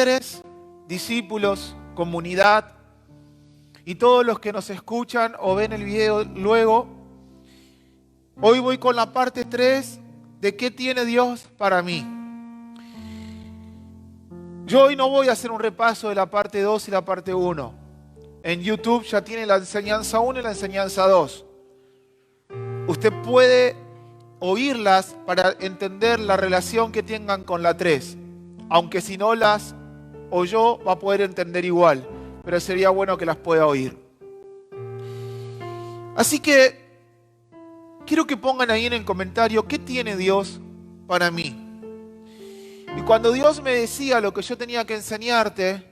líderes, discípulos, comunidad y todos los que nos escuchan o ven el video luego. Hoy voy con la parte 3 de qué tiene Dios para mí. Yo hoy no voy a hacer un repaso de la parte 2 y la parte 1. En YouTube ya tiene la enseñanza 1 y la enseñanza 2. Usted puede oírlas para entender la relación que tengan con la 3. Aunque si no las oyó, va a poder entender igual. Pero sería bueno que las pueda oír. Así que quiero que pongan ahí en el comentario qué tiene Dios para mí. Y cuando Dios me decía lo que yo tenía que enseñarte,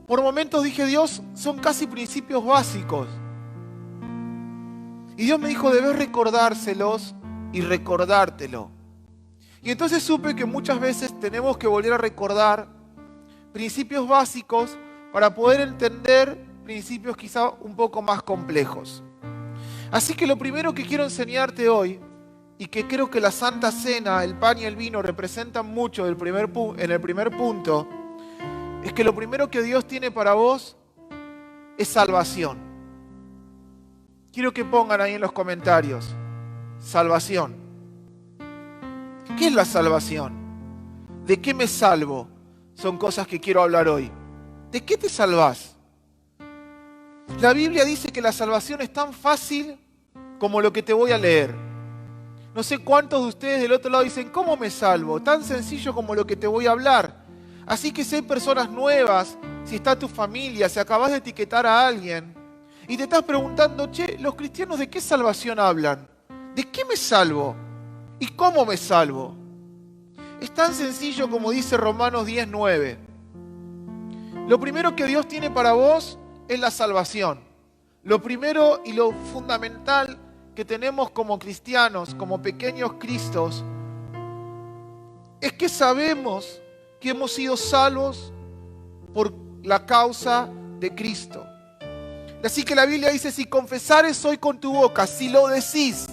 por momentos dije, Dios, son casi principios básicos. Y Dios me dijo, debes recordárselos y recordártelo. Y entonces supe que muchas veces tenemos que volver a recordar principios básicos para poder entender principios quizá un poco más complejos. Así que lo primero que quiero enseñarte hoy, y que creo que la Santa Cena, el pan y el vino representan mucho en el primer punto, es que lo primero que Dios tiene para vos es salvación. Quiero que pongan ahí en los comentarios, salvación. ¿Qué es la salvación? ¿De qué me salvo? Son cosas que quiero hablar hoy. ¿De qué te salvás? La Biblia dice que la salvación es tan fácil como lo que te voy a leer. No sé cuántos de ustedes del otro lado dicen, ¿cómo me salvo? Tan sencillo como lo que te voy a hablar. Así que si hay personas nuevas, si está tu familia, si acabas de etiquetar a alguien y te estás preguntando, che, ¿los cristianos de qué salvación hablan? ¿De qué me salvo? ¿Y cómo me salvo? Es tan sencillo como dice Romanos 10:9. Lo primero que Dios tiene para vos es la salvación. Lo primero y lo fundamental que tenemos como cristianos, como pequeños cristos, es que sabemos que hemos sido salvos por la causa de Cristo. Así que la Biblia dice, si confesares hoy con tu boca, si lo decís,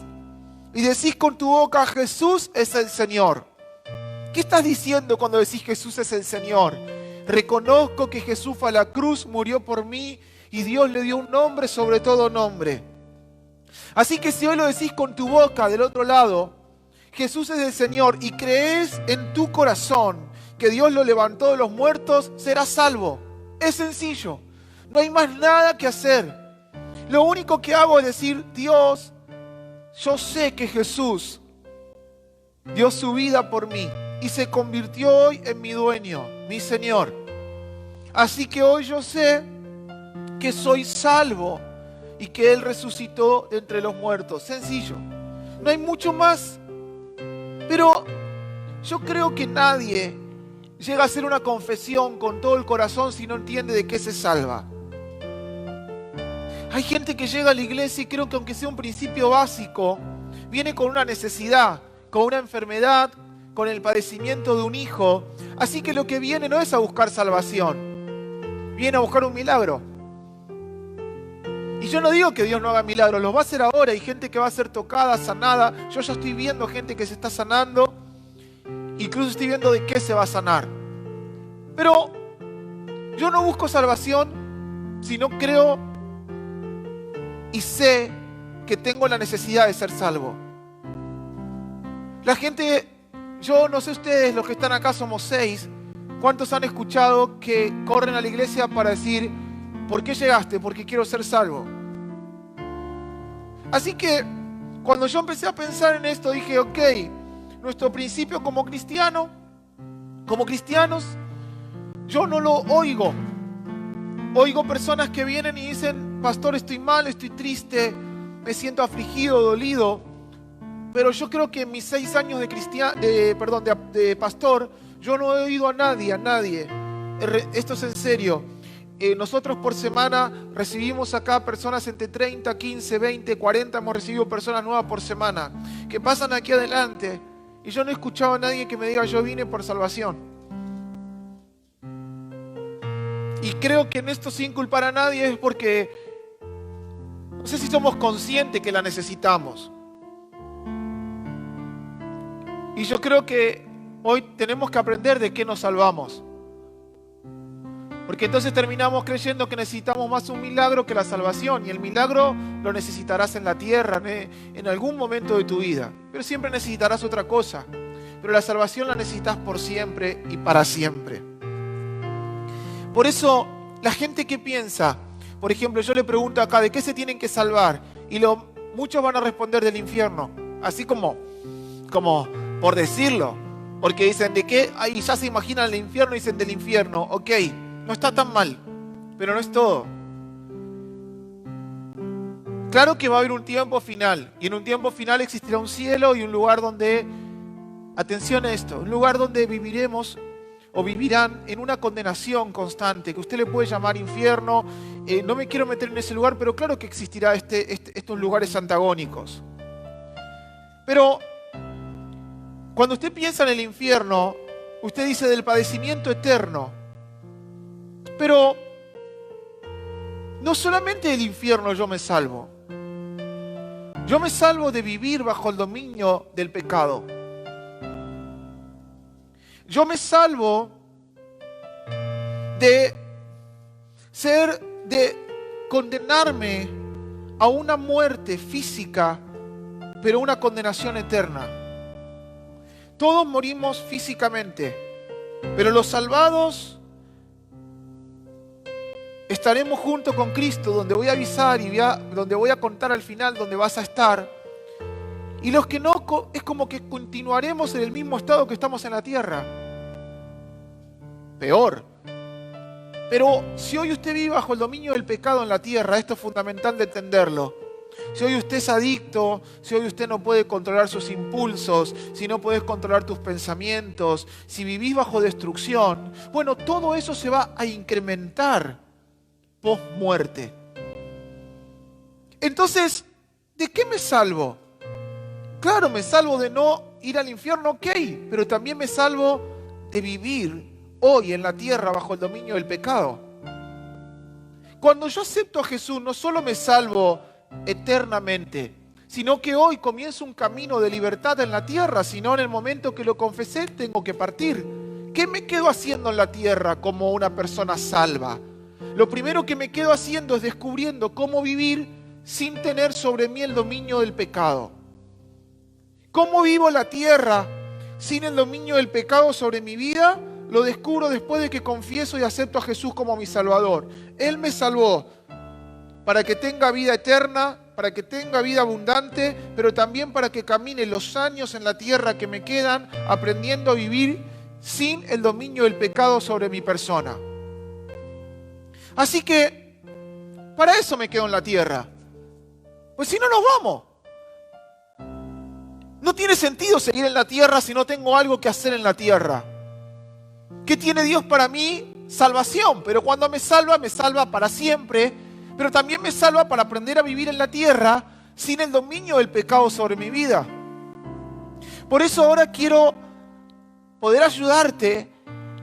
y decís con tu boca, Jesús es el Señor. ¿Qué estás diciendo cuando decís Jesús es el Señor? Reconozco que Jesús fue a la cruz, murió por mí, y Dios le dio un nombre sobre todo nombre. Así que si hoy lo decís con tu boca del otro lado, Jesús es el Señor, y crees en tu corazón que Dios lo levantó de los muertos, serás salvo. Es sencillo, no hay más nada que hacer. Lo único que hago es decir, Dios, yo sé que Jesús dio su vida por mí y se convirtió hoy en mi dueño, mi Señor. Así que hoy yo sé que soy salvo y que Él resucitó de entre los muertos. Sencillo, no hay mucho más. Pero yo creo que nadie llega a hacer una confesión con todo el corazón si no entiende de qué se salva. Hay gente que llega a la iglesia y creo que aunque sea un principio básico, viene con una necesidad, con una enfermedad, con el padecimiento de un hijo. Así que lo que viene no es a buscar salvación, viene a buscar un milagro. Y yo no digo que Dios no haga milagros, los va a hacer ahora. Hay gente que va a ser tocada, sanada. Yo ya estoy viendo gente que se está sanando. Incluso estoy viendo de qué se va a sanar. Pero yo no busco salvación si no creo y sé que tengo la necesidad de ser salvo. La gente, yo no sé ustedes, los que están acá somos 6. ¿Cuántos han escuchado que corren a la iglesia para decir, ¿por qué llegaste? Porque quiero ser salvo. Así que cuando yo empecé a pensar en esto, dije, ok, nuestro principio como cristianos, yo no lo oigo. Oigo personas que vienen y dicen, pastor, estoy mal, estoy triste, me siento afligido, dolido. Pero yo creo que en mis 6 años de pastor, yo no he oído a nadie. Esto es en serio. Nosotros por semana recibimos acá personas entre 30, 15, 20, 40, hemos recibido personas nuevas por semana, que pasan aquí adelante, y yo no he escuchado a nadie que me diga, yo vine por salvación. Y creo que en esto, sin culpar a nadie, es porque no sé si somos conscientes que la necesitamos. Y yo creo que hoy tenemos que aprender de qué nos salvamos. Porque entonces terminamos creyendo que necesitamos más un milagro que la salvación. Y el milagro lo necesitarás en la tierra, en algún momento de tu vida. Pero siempre necesitarás otra cosa. Pero la salvación la necesitas por siempre y para siempre. Por eso, la gente que piensa, por ejemplo, yo le pregunto acá, ¿de qué se tienen que salvar? Y muchos van a responder del infierno. Así como por decirlo. Porque dicen, ¿de qué? Ahí ya se imaginan el infierno y dicen del infierno. Ok. No está tan mal, pero no es todo. Claro que va a haber un tiempo final, y en un tiempo final existirá un cielo y un lugar donde, atención a esto, un lugar donde viviremos o vivirán en una condenación constante, que usted le puede llamar infierno. No me quiero meter en ese lugar, pero claro que existirá estos lugares antagónicos. Pero cuando usted piensa en el infierno, usted dice del padecimiento eterno. Pero no solamente del infierno yo me salvo. Yo me salvo de vivir bajo el dominio del pecado. Yo me salvo de condenarme a una muerte física, pero una condenación eterna. Todos morimos físicamente, pero los salvados estaremos junto con Cristo, donde voy a avisar y donde voy a contar al final donde vas a estar. Y los que no, es como que continuaremos en el mismo estado que estamos en la tierra. Peor. Pero si hoy usted vive bajo el dominio del pecado en la tierra, esto es fundamental de entenderlo. Si hoy usted es adicto, si hoy usted no puede controlar sus impulsos, si no puedes controlar tus pensamientos, si vivís bajo destrucción, bueno, todo eso se va a incrementar post-muerte. Entonces, ¿de qué me salvo? Claro, me salvo de no ir al infierno, ok, pero también me salvo de vivir hoy en la tierra bajo el dominio del pecado. Cuando yo acepto a Jesús, no solo me salvo eternamente, sino que hoy comienzo un camino de libertad en la tierra, sino en el momento que lo confesé tengo que partir. ¿Qué me quedo haciendo en la tierra como una persona salva? Lo primero que me quedo haciendo es descubriendo cómo vivir sin tener sobre mí el dominio del pecado. ¿Cómo vivo la tierra sin el dominio del pecado sobre mi vida? Lo descubro después de que confieso y acepto a Jesús como mi Salvador. Él me salvó para que tenga vida eterna, para que tenga vida abundante, pero también para que camine los años en la tierra que me quedan aprendiendo a vivir sin el dominio del pecado sobre mi persona. Así que, para eso me quedo en la tierra. Pues si no, nos vamos. No tiene sentido seguir en la tierra si no tengo algo que hacer en la tierra. ¿Qué tiene Dios para mí? Salvación. Pero cuando me salva para siempre. Pero también me salva para aprender a vivir en la tierra sin el dominio del pecado sobre mi vida. Por eso ahora quiero poder ayudarte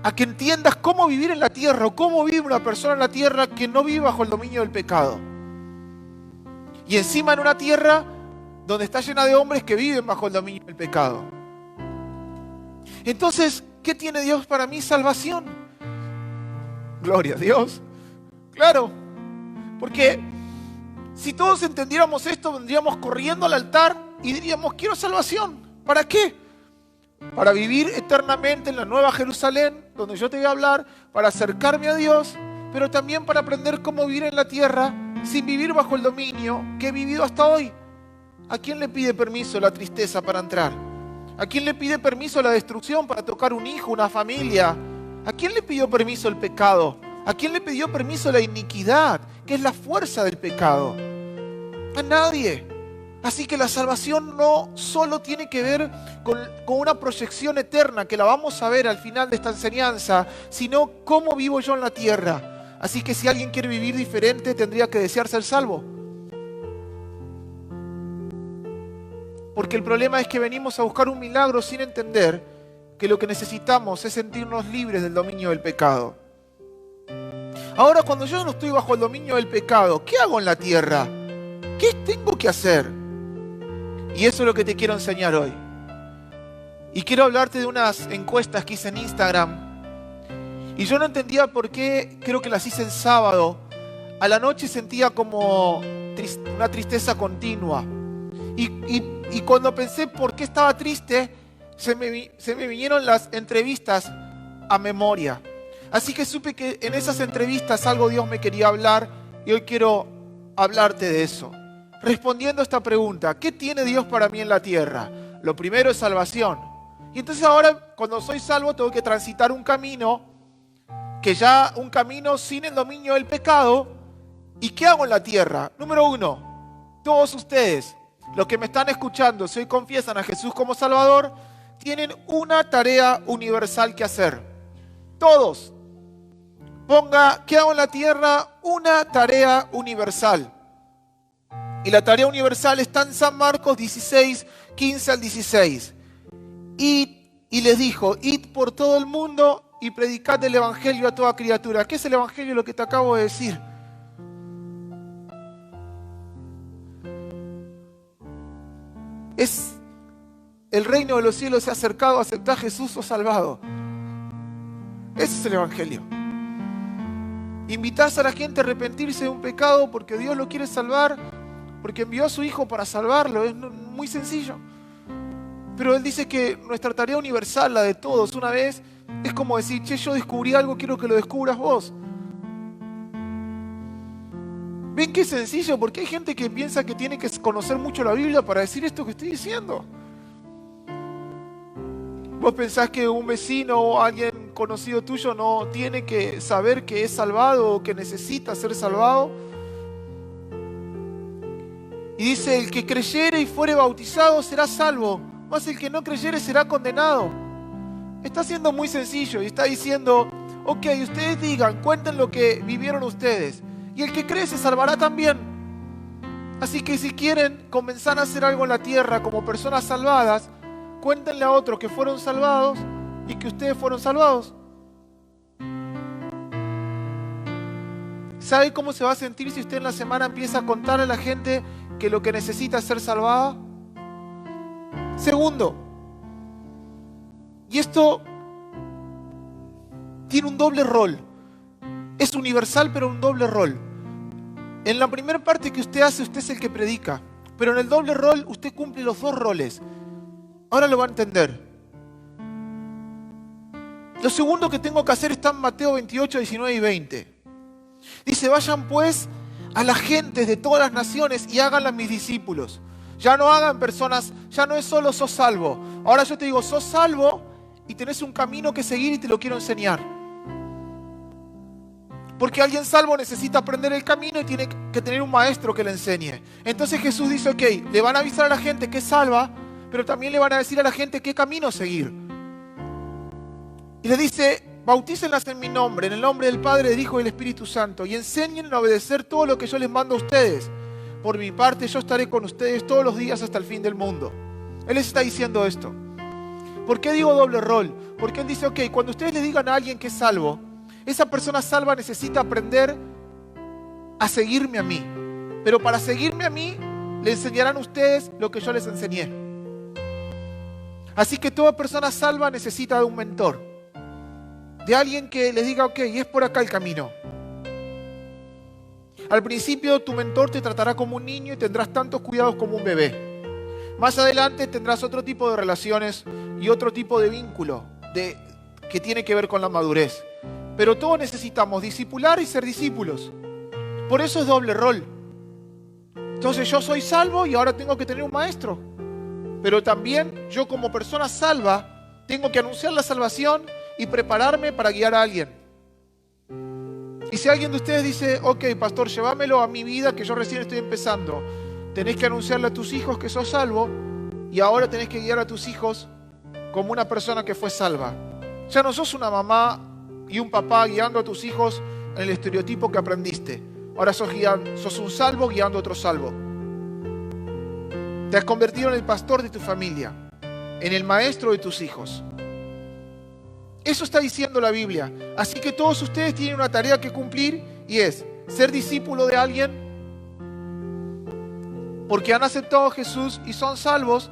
a que entiendas cómo vivir en la tierra o cómo vive una persona en la tierra que no vive bajo el dominio del pecado. Y encima en una tierra donde está llena de hombres que viven bajo el dominio del pecado. Entonces, ¿qué tiene Dios para mí? Salvación. Gloria a Dios. Claro, porque si todos entendiéramos esto, vendríamos corriendo al altar y diríamos, quiero salvación. ¿Para qué? Para vivir eternamente en la Nueva Jerusalén, donde yo te voy a hablar, para acercarme a Dios, pero también para aprender cómo vivir en la tierra sin vivir bajo el dominio que he vivido hasta hoy. ¿A quién le pide permiso la tristeza para entrar? ¿A quién le pide permiso la destrucción para tocar un hijo, una familia? ¿A quién le pidió permiso el pecado? ¿A quién le pidió permiso la iniquidad, que es la fuerza del pecado? A nadie. Así que la salvación no solo tiene que ver con una proyección eterna, que la vamos a ver al final de esta enseñanza, sino cómo vivo yo en la tierra. Así que si alguien quiere vivir diferente, tendría que desear ser salvo. Porque el problema es que venimos a buscar un milagro sin entender que lo que necesitamos es sentirnos libres del dominio del pecado. Ahora, cuando yo no estoy bajo el dominio del pecado, ¿qué hago en la tierra? ¿Qué tengo que hacer? Y eso es lo que te quiero enseñar hoy. Y quiero hablarte de unas encuestas que hice en Instagram. Y yo no entendía por qué, creo que las hice el sábado. A la noche sentía como una tristeza continua. Y cuando pensé por qué estaba triste, se me vinieron las entrevistas a memoria. Así que supe que en esas entrevistas algo Dios me quería hablar y hoy quiero hablarte de eso. Respondiendo a esta pregunta, ¿qué tiene Dios para mí en la tierra? Lo primero es salvación. Y entonces ahora, cuando soy salvo, tengo que transitar un camino, un camino sin el dominio del pecado. ¿Y qué hago en la tierra? Número 1, todos ustedes, los que me están escuchando, si hoy confiesan a Jesús como Salvador, tienen una tarea universal que hacer. Todos. Ponga, ¿qué hago en la tierra? Una tarea universal. Y la tarea universal está en San Marcos 16, 15 al 16. Y les dijo, id por todo el mundo y predicad el evangelio a toda criatura. ¿Qué es el evangelio? Lo que te acabo de decir. Es el reino de los cielos se ha acercado, aceptá a Jesús o salvado. Ese es el evangelio. Invitás a la gente a arrepentirse de un pecado porque Dios lo quiere salvar, porque envió a su Hijo para salvarlo. Es muy sencillo. Pero Él dice que nuestra tarea universal, la de todos, una vez, es como decir, che, yo descubrí algo, quiero que lo descubras vos. ¿Ven qué sencillo? Porque hay gente que piensa que tiene que conocer mucho la Biblia para decir esto que estoy diciendo. ¿Vos pensás que un vecino o alguien conocido tuyo no tiene que saber que es salvado o que necesita ser salvado? Y dice, el que creyere y fuere bautizado será salvo, mas el que no creyere será condenado. Está siendo muy sencillo y está diciendo, ok, ustedes digan, cuenten lo que vivieron ustedes. Y el que cree se salvará también. Así que si quieren comenzar a hacer algo en la tierra como personas salvadas, cuéntenle a otros que fueron salvados y que ustedes fueron salvados. ¿Sabe cómo se va a sentir si usted en la semana empieza a contarle a la gente que lo que necesita es ser salvada? Segundo, y esto tiene un doble rol. Es universal, pero un doble rol. En la primera parte que usted hace, usted es el que predica. Pero en el doble rol, usted cumple los dos roles. Ahora lo va a entender. Lo segundo que tengo que hacer está en Mateo 28, 19 y 20. Dice, vayan pues a las gentes de todas las naciones y háganlas mis discípulos. Ya no hagan personas, ya no es solo sos salvo. Ahora yo te digo, sos salvo y tenés un camino que seguir y te lo quiero enseñar. Porque alguien salvo necesita aprender el camino y tiene que tener un maestro que le enseñe. Entonces Jesús dice, ok, le van a avisar a la gente que es salva, pero también le van a decir a la gente qué camino seguir. Y le dice, bautícenlas en mi nombre, en el nombre del Padre, del Hijo y del Espíritu Santo, y enséñenles a obedecer todo lo que yo les mando a ustedes. Por mi parte, yo estaré con ustedes todos los días hasta el fin del mundo. Él les está diciendo esto. ¿Por qué digo doble rol? Porque Él dice, ok, cuando ustedes le digan a alguien que es salvo, esa persona salva necesita aprender a seguirme a mí. Pero para seguirme a mí, le enseñarán a ustedes lo que yo les enseñé. Así que toda persona salva necesita de un mentor. De alguien que les diga, ok, es por acá el camino. Al principio tu mentor te tratará como un niño y tendrás tantos cuidados como un bebé. Más adelante tendrás otro tipo de relaciones y otro tipo de vínculo que tiene que ver con la madurez. Pero todos necesitamos discipular y ser discípulos. Por eso es doble rol. Entonces yo soy salvo y ahora tengo que tener un maestro. Pero también yo como persona salva tengo que anunciar la salvación y prepararme para guiar a alguien. Y si alguien de ustedes dice, ok, pastor, llévamelo a mi vida que yo recién estoy empezando. Tenés que anunciarle a tus hijos que sos salvo y ahora tenés que guiar a tus hijos como una persona que fue salva. Ya no sos una mamá y un papá guiando a tus hijos en el estereotipo que aprendiste. Ahora sos un salvo guiando a otro salvo. Te has convertido en el pastor de tu familia, en el maestro de tus hijos. Eso está diciendo la Biblia. Así que todos ustedes tienen una tarea que cumplir y es ser discípulo de alguien porque han aceptado a Jesús y son salvos,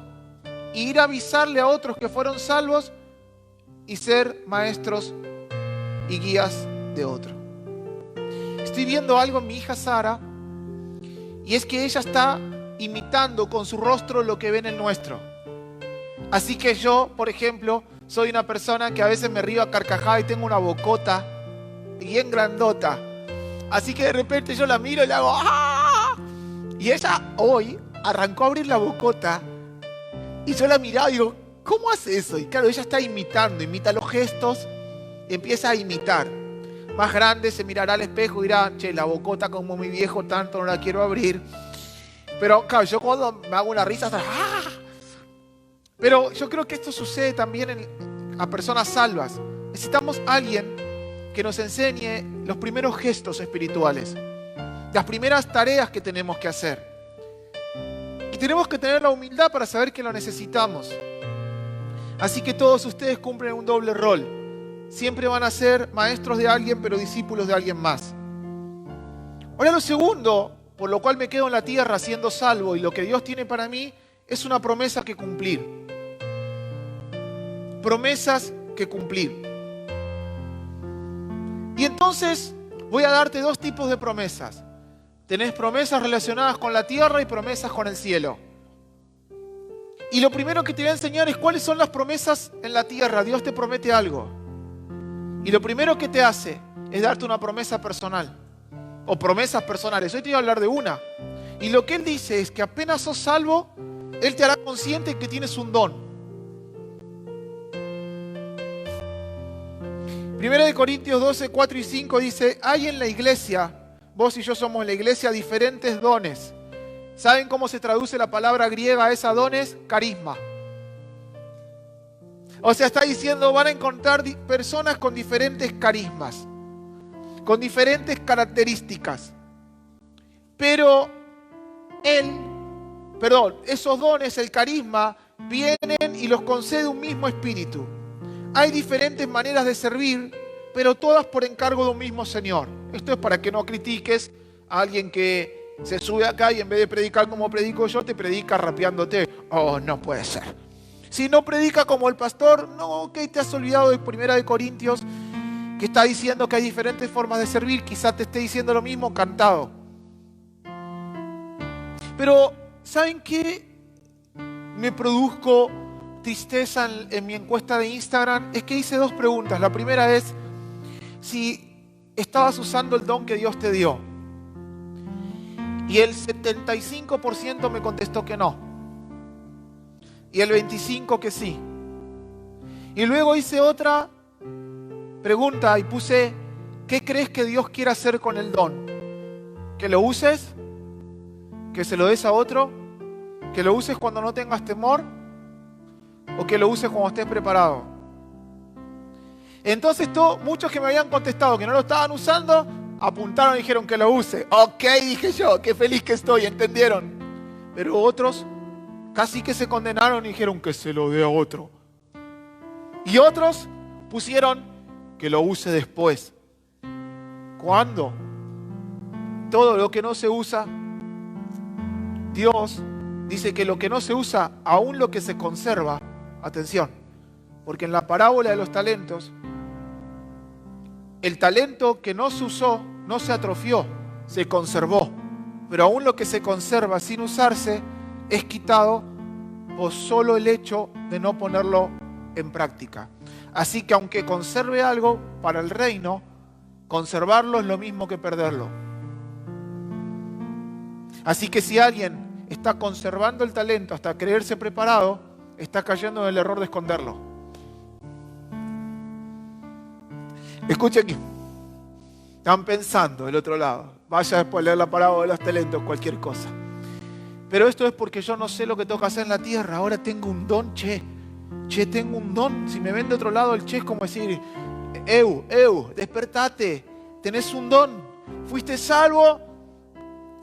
ir a avisarle a otros que fueron salvos y ser maestros y guías de otros. Estoy viendo algo en mi hija Sara, y es que ella está imitando con su rostro lo que ve en el nuestro. Así que yo, por ejemplo, soy una persona que a veces me río a carcajada y tengo una bocota bien grandota. Así que de repente yo la miro y le hago ¡ah! Y ella hoy arrancó a abrir la bocota y yo la miraba y digo, ¿cómo hace eso? Y claro, ella está imitando, imita los gestos, empieza a imitar. Más grande se mirará al espejo y dirá, che, la bocota como mi viejo tanto no la quiero abrir. Pero claro, yo cuando me hago una risa, ¡ah! Pero yo creo que esto sucede también a personas salvas. Necesitamos a alguien que nos enseñe los primeros gestos espirituales, las primeras tareas que tenemos que hacer. Y tenemos que tener la humildad para saber que lo necesitamos. Así que todos ustedes cumplen un doble rol. Siempre van a ser maestros de alguien, pero discípulos de alguien más. Ahora lo segundo, por lo cual me quedo en la tierra siendo salvo y lo que Dios tiene para mí, es una promesa que cumplir. Promesas que cumplir. Y entonces voy a darte dos tipos de promesas. Tenés promesas relacionadas con la tierra y promesas con el cielo. Y lo primero que te voy a enseñar es cuáles son las promesas en la tierra. Dios te promete algo. Y lo primero que te hace es darte una promesa personal. O promesas personales. Hoy te voy a hablar de una. Y lo que Él dice es que apenas sos salvo, Él te hará consciente que tienes un don. 1 Corintios 12, 4 y 5 dice, hay en la iglesia, vos y yo somos la iglesia, diferentes dones. ¿Saben cómo se traduce la palabra griega a esa dones? Carisma. O sea, está diciendo, van a encontrar personas con diferentes carismas, con diferentes características. Pero esos dones, el carisma, vienen y los concede un mismo espíritu. Hay diferentes maneras de servir, pero todas por encargo de un mismo Señor. Esto es para que no critiques a alguien que se sube acá y en vez de predicar como predico yo, te predica rapeándote. Oh, no puede ser. Si no predica como el pastor, no, ok, te has olvidado de 1 Corintios, que está diciendo que hay diferentes formas de servir. Quizás te esté diciendo lo mismo cantado. Pero, ¿saben qué me produjo tristeza en mi encuesta de Instagram? Es que hice dos preguntas. La primera es si estabas usando el don que Dios te dio. Y el 75% me contestó que no. Y el 25% que sí. Y luego hice otra pregunta y puse, ¿qué crees que Dios quiere hacer con el don? ¿Que lo uses? ¿Que se lo des a otro? ¿Que lo uses cuando no tengas temor? ¿O que lo uses cuando estés preparado? Entonces muchos que me habían contestado que no lo estaban usando, apuntaron y dijeron que lo use. Ok, dije yo, qué feliz que estoy, ¿entendieron? Pero otros casi que se condenaron y dijeron que se lo dé a otro. Y otros pusieron que lo use después. ¿Cuándo? Todo lo que no se usa, Dios dice que lo que no se usa, aún lo que se conserva, atención, porque en la parábola de los talentos, el talento que no se usó, no se atrofió, se conservó. Pero aún lo que se conserva sin usarse, es quitado por solo el hecho de no ponerlo en práctica. Así que aunque conserve algo para el reino, conservarlo es lo mismo que perderlo. Así que si alguien está conservando el talento hasta creerse preparado, está cayendo en el error de esconderlo. Escuche aquí. Están pensando del otro lado. Vaya después a leer la parábola de los talentos, cualquier cosa. Pero esto es porque yo no sé lo que tengo que hacer en la tierra. Ahora tengo un don, che, tengo un don. Si me ven de otro lado, el che es como decir, despertate, tenés un don. Fuiste salvo,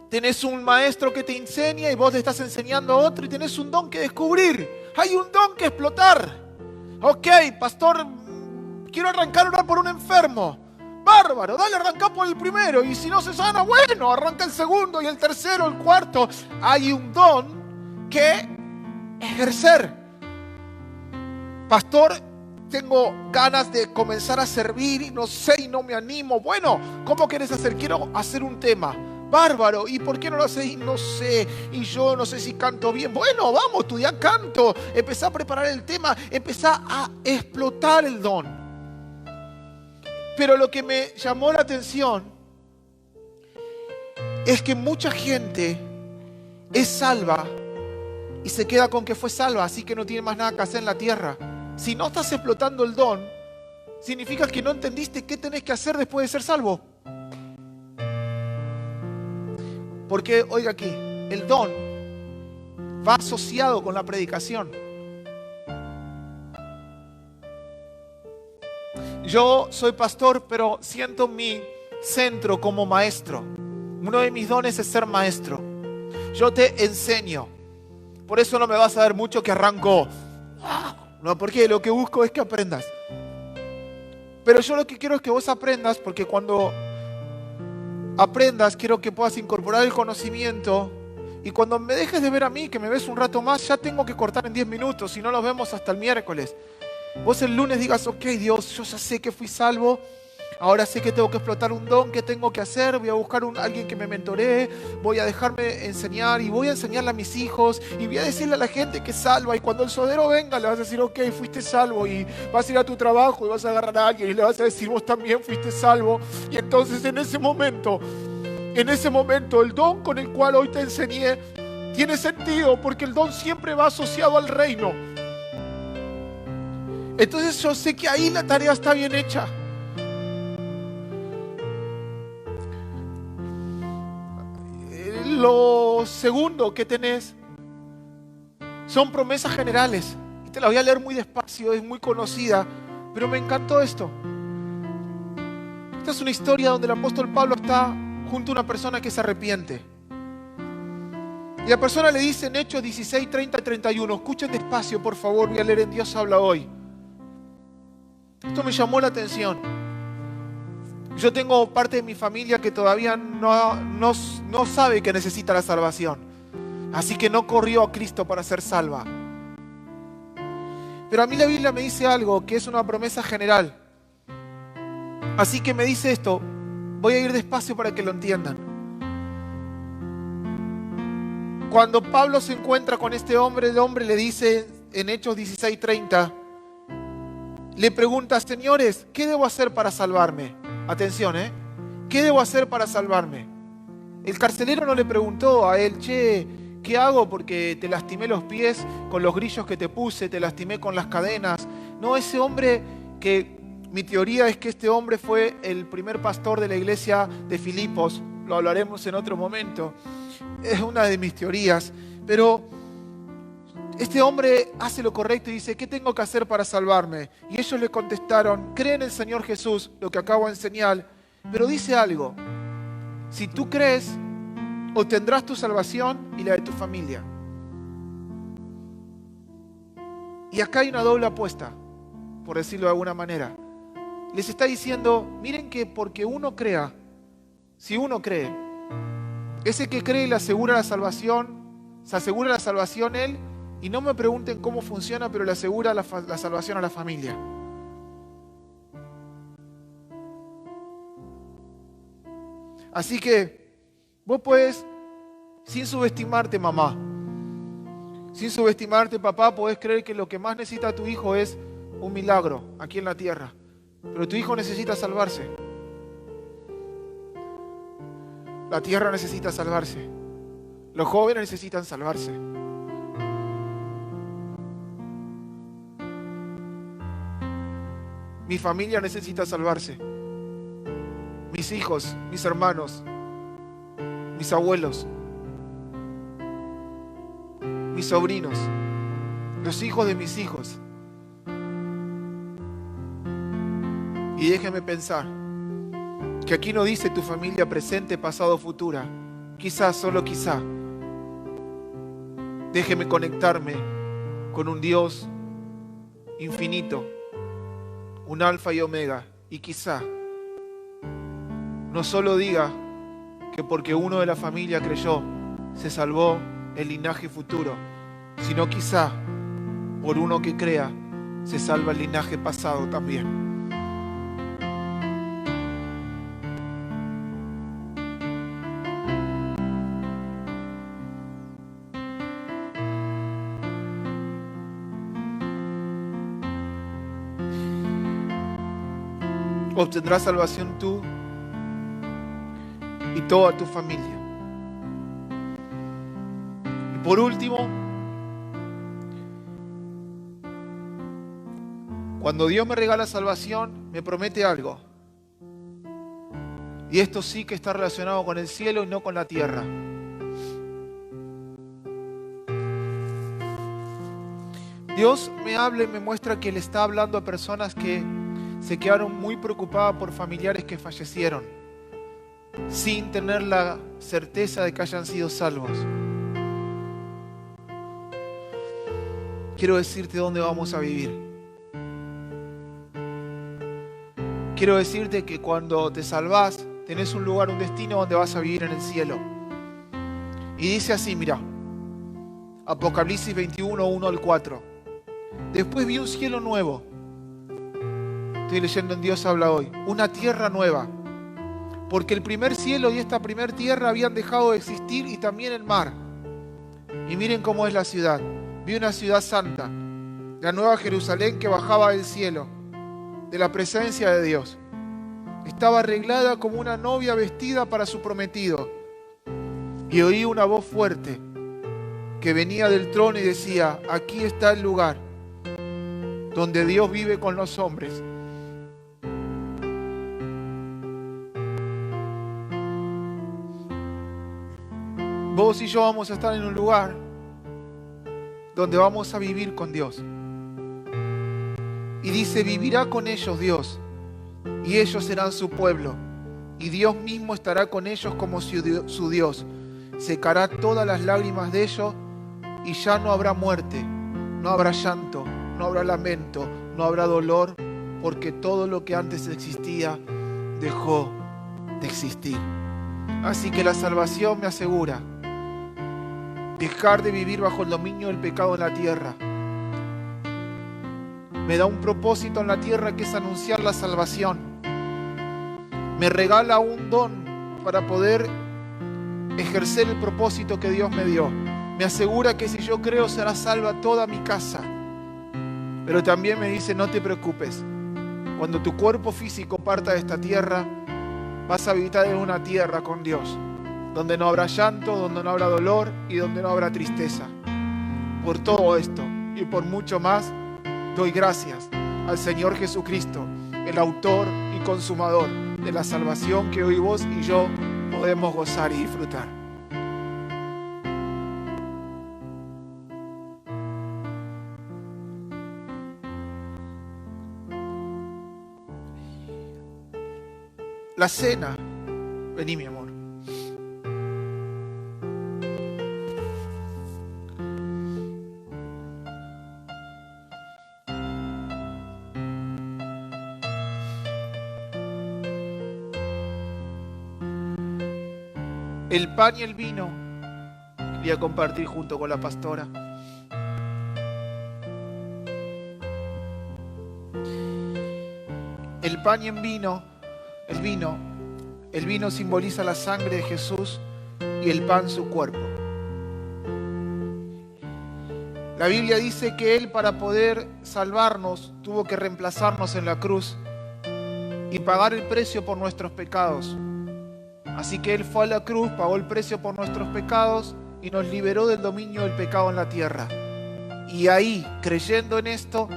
tenés un maestro que te enseña y vos le estás enseñando a otro y tenés un don que descubrir. Hay un don que explotar. Ok, pastor, quiero arrancar a orar por un enfermo. Bárbaro, dale, arranca por el primero. Y si no se sana, bueno, arranca el segundo y el tercero, el cuarto. Hay un don que ejercer. Pastor, tengo ganas de comenzar a servir y no sé y no me animo. Bueno, ¿cómo quieres hacer? Quiero hacer un tema. Bárbaro, ¿y por qué no lo haces? Y no sé, y yo no sé si canto bien. Bueno, vamos, estudiar canto, empezá a preparar el tema, empezá a explotar el don. Pero lo que me llamó la atención es que mucha gente es salva y se queda con que fue salva, así que no tiene más nada que hacer en la tierra. Si no estás explotando el don, significa que no entendiste qué tenés que hacer después de ser salvo. Porque, oiga aquí, el don va asociado con la predicación. Yo soy pastor, pero siento mi centro como maestro. Uno de mis dones es ser maestro. Yo te enseño. Por eso no me vas a ver mucho que arranco. No, porque lo que busco es que aprendas. Pero yo lo que quiero es que vos aprendas, porque cuando aprendas, quiero que puedas incorporar el conocimiento. Y cuando me dejes de ver a mí, que me ves un rato más, ya tengo que cortar en 10 minutos. Si no, nos vemos hasta el miércoles. Vos el lunes digas, ok, Dios, yo ya sé que fui salvo. Ahora sé que tengo que explotar un don, ¿qué tengo que hacer? Voy a buscar alguien que me mentoree, voy a dejarme enseñar y voy a enseñarle a mis hijos y voy a decirle a la gente que es salva. Y cuando el sodero venga le vas a decir, ok, fuiste salvo, y vas a ir a tu trabajo y vas a agarrar a alguien y le vas a decir, vos también fuiste salvo. Y entonces en ese momento el don con el cual hoy te enseñé tiene sentido, porque el don siempre va asociado al reino. Entonces yo sé que ahí la tarea está bien hecha. Lo segundo que tenés son promesas generales. Y te la voy a leer muy despacio, es muy conocida, pero me encantó esto. Esta es una historia donde el apóstol Pablo está junto a una persona que se arrepiente. Y la persona le dice en Hechos 16, 30 y 31, escuchen despacio por favor, voy a leer en Dios habla hoy. Esto me llamó la atención. Yo tengo parte de mi familia que todavía no sabe que necesita la salvación. Así que no corrió a Cristo para ser salva. Pero a mí la Biblia me dice algo que es una promesa general. Así que me dice esto. Voy a ir despacio para que lo entiendan. Cuando Pablo se encuentra con este hombre, el hombre le dice en Hechos 16:30, le pregunta, señores, ¿qué debo hacer para salvarme? Atención, ¿qué debo hacer para salvarme? El carcelero no le preguntó a él, che, ¿qué hago? Porque te lastimé los pies con los grillos que te puse, te lastimé con las cadenas. No, ese hombre, que mi teoría es que este hombre fue el primer pastor de la iglesia de Filipos, lo hablaremos en otro momento, es una de mis teorías, pero este hombre hace lo correcto y dice, ¿qué tengo que hacer para salvarme? Y ellos le contestaron, cree en el Señor Jesús, lo que acabo de enseñar, pero dice algo, si tú crees, obtendrás tu salvación y la de tu familia. Y acá hay una doble apuesta, por decirlo de alguna manera. Les está diciendo, miren que porque uno crea, si uno cree, ese que cree le asegura la salvación, se asegura la salvación él. Y no me pregunten cómo funciona, pero le asegura la salvación a la familia. Así que vos podés, sin subestimarte mamá, sin subestimarte papá, podés creer que lo que más necesita tu hijo es un milagro aquí en la tierra. Pero tu hijo necesita salvarse. La tierra necesita salvarse. Los jóvenes necesitan salvarse. Mi familia necesita salvarse. Mis hijos, mis hermanos, mis abuelos, mis sobrinos, los hijos de mis hijos. Y déjeme pensar que aquí no dice tu familia presente, pasado, futura. Quizás, solo quizá. Déjeme conectarme con un Dios infinito, un alfa y omega, y quizá no solo diga que porque uno de la familia creyó se salvó el linaje futuro, sino quizá por uno que crea se salva el linaje pasado también. Obtendrás salvación tú y toda tu familia. Y por último, cuando Dios me regala salvación, me promete algo. Y esto sí que está relacionado con el cielo y no con la tierra. Dios me habla y me muestra que Él está hablando a personas que se quedaron muy preocupadas por familiares que fallecieron, sin tener la certeza de que hayan sido salvos. Quiero decirte dónde vamos a vivir. Quiero decirte que cuando te salvás, tenés un lugar, un destino donde vas a vivir en el cielo. Y dice así, mira, Apocalipsis 21, 1 al 4. Después vi un cielo nuevo. Estoy leyendo en Dios habla hoy. Una tierra nueva. Porque el primer cielo y esta primer tierra habían dejado de existir, y también el mar. Y miren cómo es la ciudad. Vi una ciudad santa, la nueva Jerusalén que bajaba del cielo, de la presencia de Dios. Estaba arreglada como una novia vestida para su prometido. Y oí una voz fuerte que venía del trono y decía: aquí está el lugar donde Dios vive con los hombres. Vos y yo vamos a estar en un lugar donde vamos a vivir con Dios. Y dice: vivirá con ellos Dios, y ellos serán su pueblo, y Dios mismo estará con ellos como su Dios. Secará todas las lágrimas de ellos, y ya no habrá muerte, no habrá llanto, no habrá lamento, no habrá dolor, porque todo lo que antes existía dejó de existir. Así que la salvación me asegura dejar de vivir bajo el dominio del pecado en la tierra. Me da un propósito en la tierra, que es anunciar la salvación. Me regala un don para poder ejercer el propósito que Dios me dio. Me asegura que si yo creo será salva toda mi casa. Pero también me dice: no te preocupes. Cuando tu cuerpo físico parta de esta tierra, vas a habitar en una tierra con Dios, donde no habrá llanto, donde no habrá dolor y donde no habrá tristeza. Por todo esto y por mucho más, doy gracias al Señor Jesucristo, el autor y consumador de la salvación que hoy vos y yo podemos gozar y disfrutar. La cena. Vení, mi amor. El pan y el vino quería compartir junto con la pastora. El pan y el vino simboliza la sangre de Jesús y el pan su cuerpo. La Biblia dice que Él, para poder salvarnos, tuvo que reemplazarnos en la cruz y pagar el precio por nuestros pecados. Así que Él fue a la cruz, pagó el precio por nuestros pecados y nos liberó del dominio del pecado en la tierra. Y ahí, creyendo en esto,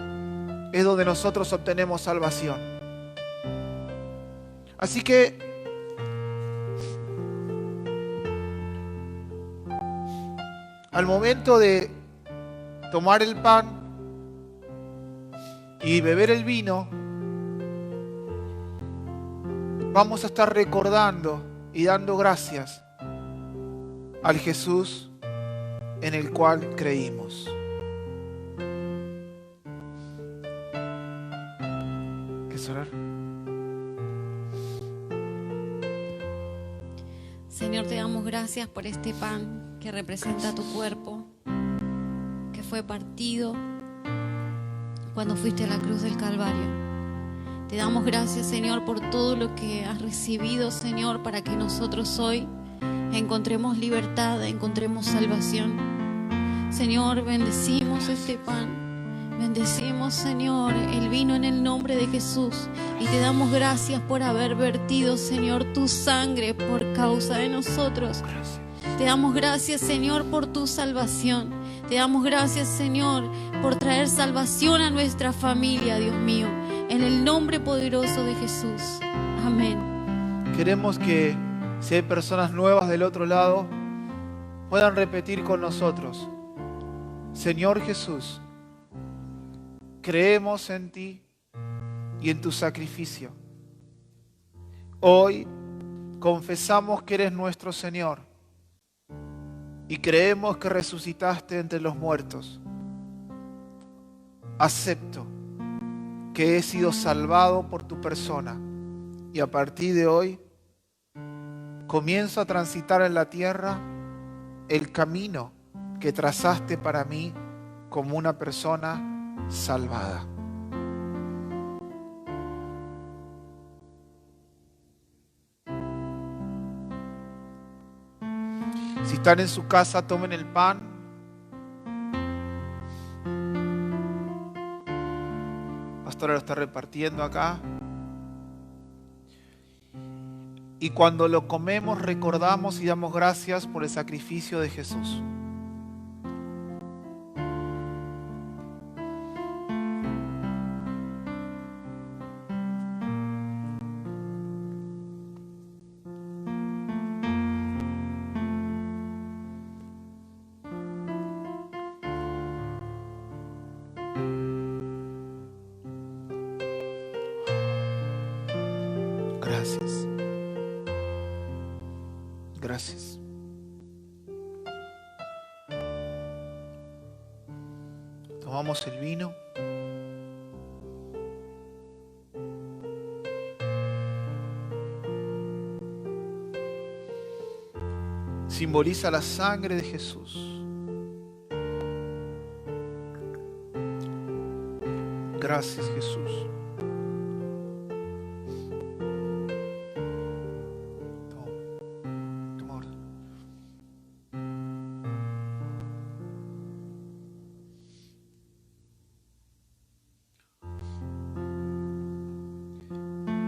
es donde nosotros obtenemos salvación. Así que al momento de tomar el pan y beber el vino, vamos a estar recordando y dando gracias al Jesús en el cual creímos. ¿Quieres orar? Señor, te damos gracias por este pan que representa tu cuerpo, que fue partido cuando fuiste a la cruz del Calvario. Te damos gracias, Señor, por todo lo que has recibido, Señor, para que nosotros hoy encontremos libertad, encontremos salvación. Señor, bendecimos este pan, bendecimos, Señor, el vino en el nombre de Jesús, y te damos gracias por haber vertido, Señor, tu sangre por causa de nosotros. Te damos gracias, Señor, por tu salvación. Te damos gracias, Señor, por traer salvación a nuestra familia, Dios mío, en el nombre poderoso de Jesús. Amén. Queremos que, si hay personas nuevas del otro lado, puedan repetir con nosotros: Señor Jesús, creemos en ti y en tu sacrificio. Hoy confesamos que eres nuestro Señor y creemos que resucitaste entre los muertos. Acepto que he sido salvado por tu persona y a partir de hoy comienzo a transitar en la tierra el camino que trazaste para mí como una persona salvada. Si están en su casa, tomen el pan. Pastora lo está repartiendo acá. Y cuando lo comemos, recordamos y damos gracias por el sacrificio de Jesús. Gracias. Gracias. Tomamos el vino. Simboliza la sangre de Jesús. Gracias, Jesús.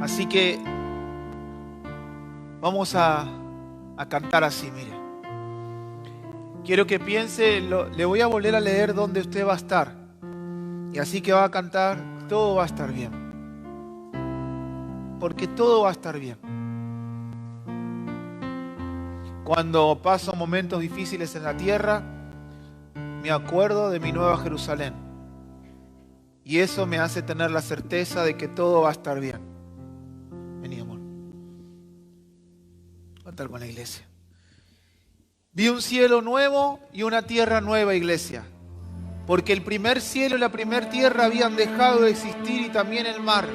Así que vamos a cantar así, mire. Quiero que piense, le voy a volver a leer dónde usted va a estar. Y así que va a cantar, todo va a estar bien. Porque todo va a estar bien. Cuando paso momentos difíciles en la tierra, me acuerdo de mi nueva Jerusalén. Y eso me hace tener la certeza de que todo va a estar bien. Vení, amor. Voy a estar con la iglesia. Vi un cielo nuevo y una tierra nueva, iglesia. Porque el primer cielo y la primera tierra habían dejado de existir y también el mar.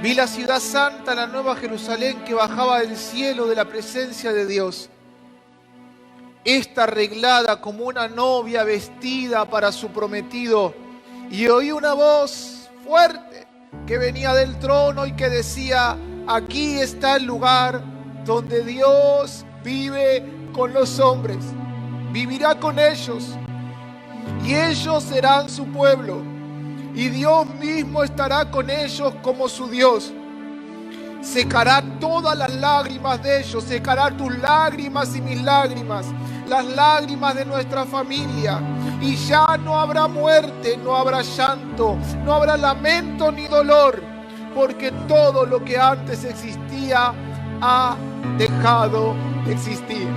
Vi la ciudad santa, la nueva Jerusalén, que bajaba del cielo de la presencia de Dios. Esta arreglada como una novia vestida para su prometido. Y oí una voz fuerte que venía del trono y que decía: aquí está el lugar donde Dios vive con los hombres. Vivirá con ellos y ellos serán su pueblo y Dios mismo estará con ellos como su Dios. Secará todas las lágrimas de ellos, secará tus lágrimas y mis lágrimas, las lágrimas de nuestra familia. Y ya no habrá muerte, no habrá llanto, no habrá lamento ni dolor, porque todo lo que antes existía ha dejado de existir.